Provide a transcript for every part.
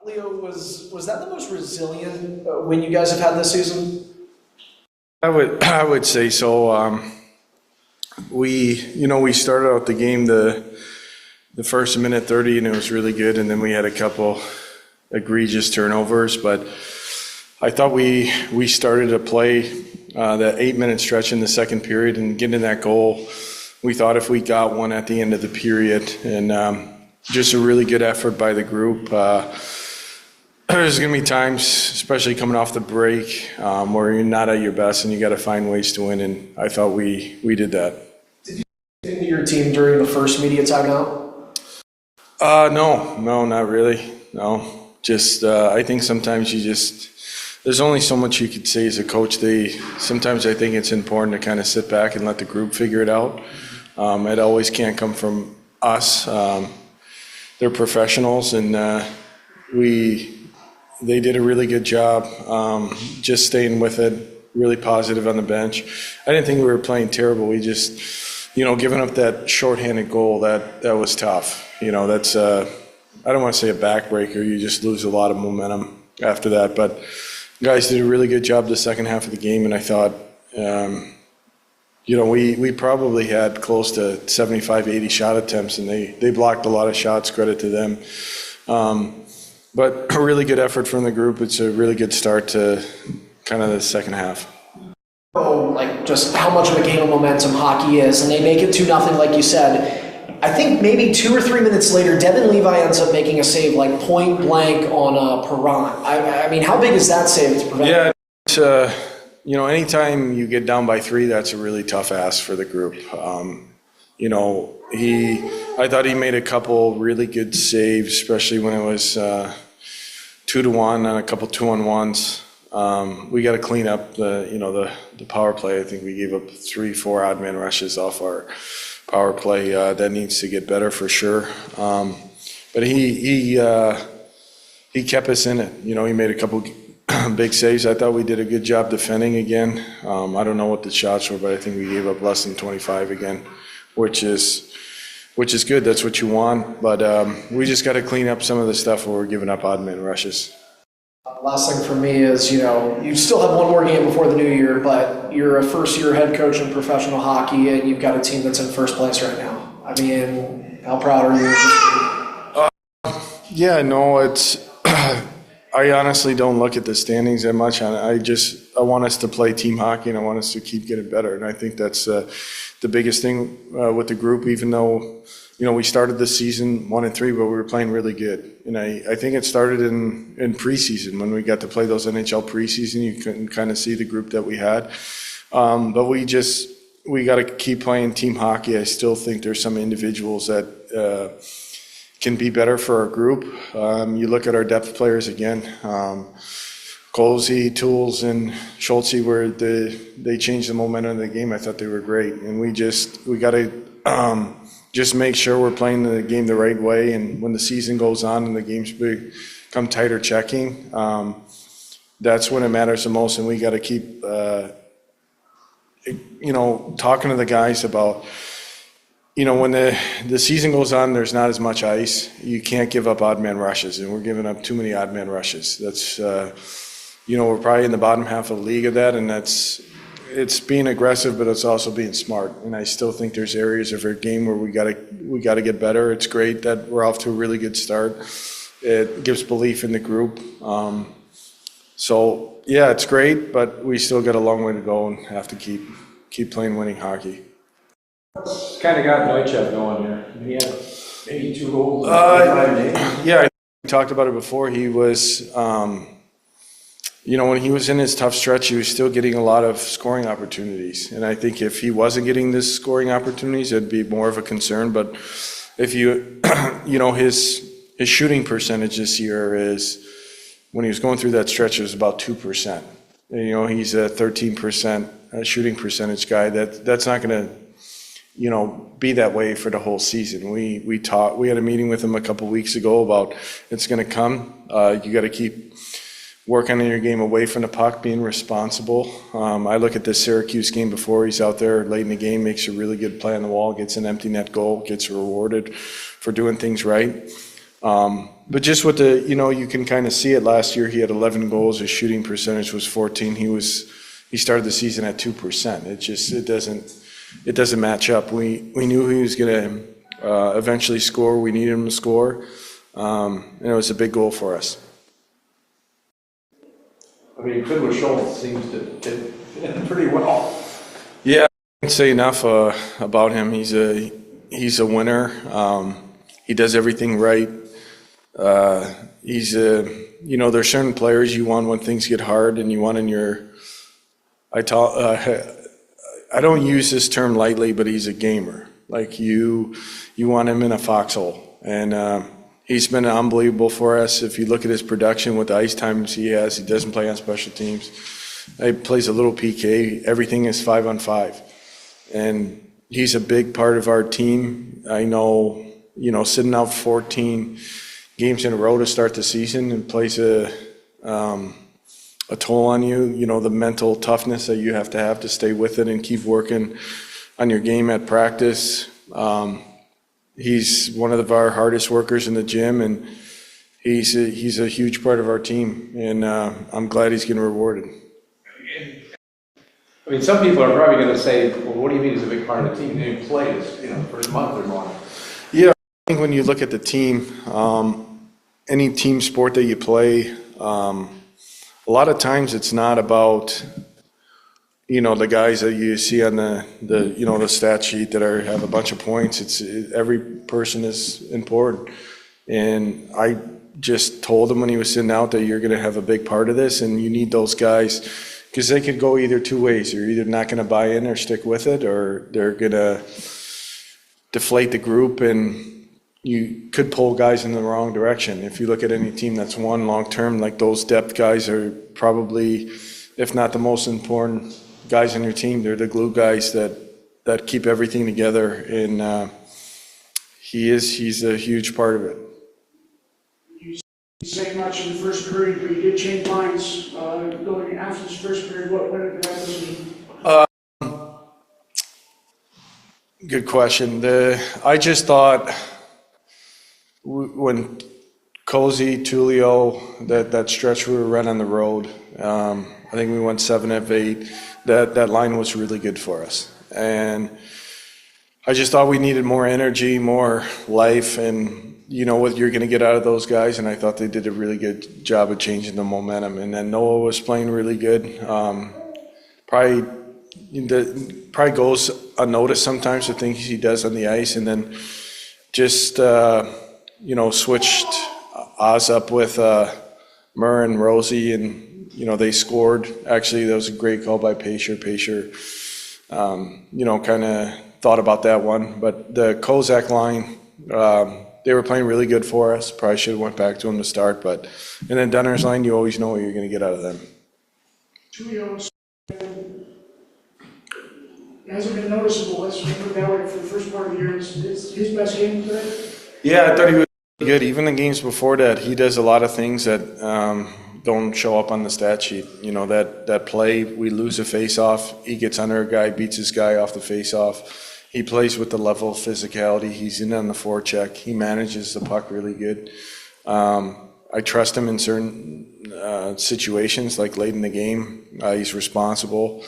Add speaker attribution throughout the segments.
Speaker 1: Leo, was that the most resilient win you guys have had this season?
Speaker 2: I would say so. We started out the game the first minute 30 and it was really good, and then we had a couple egregious turnovers. But I thought we started to play that 8-minute stretch in the second period and getting that goal. We thought if we got one at the end of the period, and just a really good effort by the group. There's going to be times, especially coming off the break, where you're not at your best and you got to find ways to win, and I thought we did that.
Speaker 1: Did you get into your team during the first media timeout?
Speaker 2: No, not really. No, just I think sometimes there's only so much you could say as a coach. Sometimes I think it's important to kind of sit back and let the group figure it out. It always can't come from us. They're professionals, and they did a really good job just staying with it, really positive on the bench. I didn't think we were playing terrible. We just, giving up that shorthanded goal, that was tough. That's, I don't want to say a backbreaker. You just lose a lot of momentum after that. But guys did a really good job the second half of the game, and I thought, we probably had close to 75, 80 shot attempts, and they blocked a lot of shots, credit to them. But a really good effort from the group. It's a really good start to kind of the second half.
Speaker 1: Just how much of a game of momentum hockey is, and they make it 2-0 like you said. I think maybe 2 or 3 minutes later, Devin Levi ends up making a save point blank on Perron. I mean, how big is that save to prevent?
Speaker 2: Yeah, it's, anytime you get down by 3, that's a really tough ask for the group. I thought he made a couple really good saves, especially when it was 2-1 and a couple 2-on-1s. We got to clean up the power play. I think we gave up 3-4 odd man rushes off our power play. That needs to get better for sure. But he kept us in it. He made a couple big saves. I thought we did a good job defending again. I don't know what the shots were, but I think we gave up less than 25 again, which is good. That's what you want. But we just got to clean up some of the stuff where we're giving up odd man rushes.
Speaker 1: Last thing for me is, you still have one more game before the new year, but you're a first-year head coach in professional hockey, and you've got a team that's in first place right now. I mean, how proud are you?
Speaker 2: Yeah, no, it's. I honestly don't look at the standings that much. I want us to play team hockey, and I want us to keep getting better. And I think that's the biggest thing with the group. Even though we started the season 1-3, but we were playing really good. And I think it started in preseason when we got to play those NHL preseason. You couldn't kind of see the group that we had, but we got to keep playing team hockey. I still think there's some individuals that can be better for our group. You look at our depth players again, Colsey, Tools, and Schultze, where they changed the momentum of the game. I thought they were great, and we got to just make sure we're playing the game the right way. And when the season goes on and the games become tighter checking, that's when it matters the most. And we got to keep, talking to the guys about. When the season goes on, there's not as much ice. You can't give up odd man rushes, and we're giving up too many odd man rushes. That's, we're probably in the bottom half of the league of that, and it's being aggressive, but it's also being smart. And I still think there's areas of our game where we gotta get better. It's great that we're off to a really good start. It gives belief in the group. So yeah, it's great, but we still got a long way to go and have to keep playing winning hockey.
Speaker 3: Kind of got Neuchef going here. He had maybe 2 goals.
Speaker 2: Yeah, we talked about it before. He was, when he was in his tough stretch, he was still getting a lot of scoring opportunities. And I think if he wasn't getting this scoring opportunities, it'd be more of a concern. But if his shooting percentage this year is, when he was going through that stretch, it was about 2%. And, he's a 13% shooting percentage guy. That's not going to be that way for the whole season. We had a meeting with him a couple weeks ago about it's going to come. You got to keep working on your game away from the puck, being responsible. I look at this Syracuse game before. He's out there late in the game, makes a really good play on the wall, gets an empty net goal, gets rewarded for doing things right. But just with the, you can kind of see it. Last year, he had 11 goals. His shooting percentage was 14. He started the season at 2%. It doesn't match up. We knew he was going to eventually score. We needed him to score. And it was a big goal for us.
Speaker 3: I mean, Fiddler Schultz seems to fit pretty well.
Speaker 2: Yeah, I can't say enough about him. He's a winner. He does everything right. There's certain players you want when things get hard, and you want in your. I don't use this term lightly, but he's a gamer. Like you want him in a foxhole, and he's been unbelievable for us. If you look at his production with the ice times he has, he doesn't play on special teams. He plays a little PK. Everything is 5-on-5, and he's a big part of our team. I know, sitting out 14 games in a row to start the season and plays a toll on you. The mental toughness that you have to stay with it and keep working on your game at practice. He's one of our hardest workers in the gym, and he's a huge part of our team, and I'm glad he's getting rewarded.
Speaker 3: I mean, some people are probably going to say, well, what do you mean he's a big part of the team? He didn't play for a month or more.
Speaker 2: Yeah, I think when you look at the team, any team sport that you play, a lot of times it's not about, the guys that you see on the stat sheet that have a bunch of points. Every person is important. And I just told him when he was sitting out that you're going to have a big part of this, and you need those guys because they could go either two ways. You're either not going to buy in or stick with it, or they're going to deflate the group, and you could pull guys in the wrong direction. If you look at any team that's won long-term, like those depth guys are probably, if not the most important guys on your team, they're the glue guys that keep everything together, and he's a huge part of it.
Speaker 4: You didn't say much in the first period, but you did change minds going after this first period. What did that mean?
Speaker 2: Good question. I just thought when Cozy, Tullio, that stretch we were running on the road, I think we went 7 of 8. That line was really good for us. And I just thought we needed more energy, more life, and what you're going to get out of those guys. And I thought they did a really good job of changing the momentum. And then Noah was playing really good. Probably goes unnoticed sometimes, the things he does on the ice. And then just, switched Oz up with Murr and Rosie, and they scored. Actually, that was a great call by Pacer. Kind of thought about that one. But the Kozak line, they were playing really good for us. Probably should have went back to them to start. And then Dunner's line, you always know what you're going to get out of them.
Speaker 4: Tullio hasn't been noticeable. Let's put it that way for the first part of the year. Is his best game today?
Speaker 2: Yeah, I thought he was good. Even the games before that, he does a lot of things that don't show up on the stat sheet. That play, we lose a face-off. He gets under a guy, beats his guy off the face-off. He plays with the level of physicality. He's in on the forecheck. He manages the puck really good. I trust him in certain situations, like late in the game. He's responsible.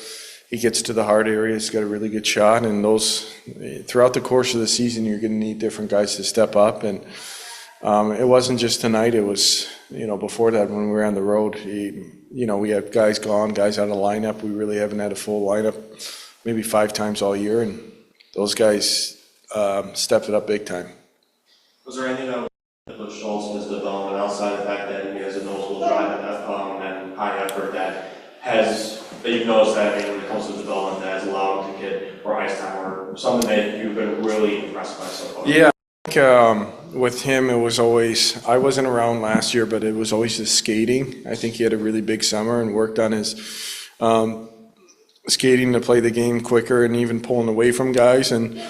Speaker 2: He gets to the hard area. He's got a really good shot. And throughout the course of the season, you're going to need different guys to step up. And it wasn't just tonight. It was, before that when we were on the road. We had guys gone, guys out of lineup. We really haven't had a full lineup maybe 5 times all year. And those guys stepped it up big time.
Speaker 5: Was there anything that with Schultz in his development outside of the fact that he has a noticeable drive and high effort that you've noticed that when it comes to development that has allowed him to get more ice time, or something that you've been really impressed by so far? Yeah,
Speaker 2: I think with him it was always, I wasn't around last year, but it was always the skating. I think he had a really big summer and worked on his skating to play the game quicker and even pulling away from guys. And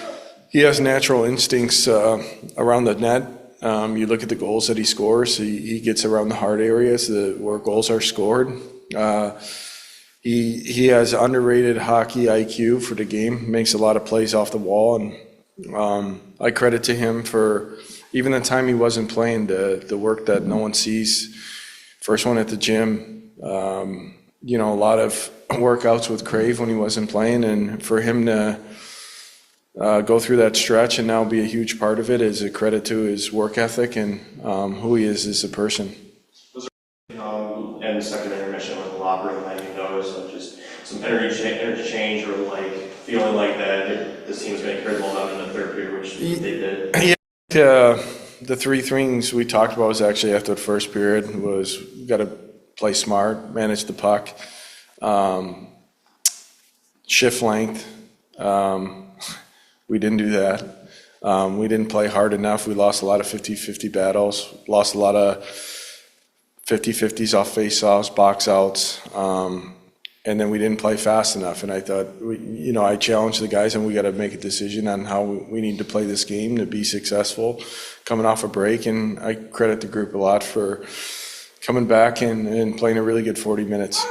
Speaker 2: he has natural instincts around the net. You look at the goals that he scores, he gets around the hard areas where goals are scored. He has underrated hockey IQ for the game, makes a lot of plays off the wall. And I credit to him for, even the time he wasn't playing, the work that no one sees. First one at the gym, you know, a lot of workouts with Crave when he wasn't playing, and for him to go through that stretch and now be a huge part of it is a credit to his work ethic and who he is as a person.
Speaker 5: And second intermission with the locker room that you noticed, like just some energy change or like feeling like that this team's going to carry the momentum in the third period, which they did.
Speaker 2: Yeah, the three things we talked about was actually after the first period was we got to play smart, manage the puck, shift length. We didn't do that. We didn't play hard enough. We lost a lot of 50-50 battles, lost a lot of 50-50s off face-offs, box outs, and then we didn't play fast enough. And I thought, you know, I challenged the guys, and we got to make a decision on how we need to play this game to be successful coming off a break. And I credit the group a lot for coming back and playing a really good 40 minutes.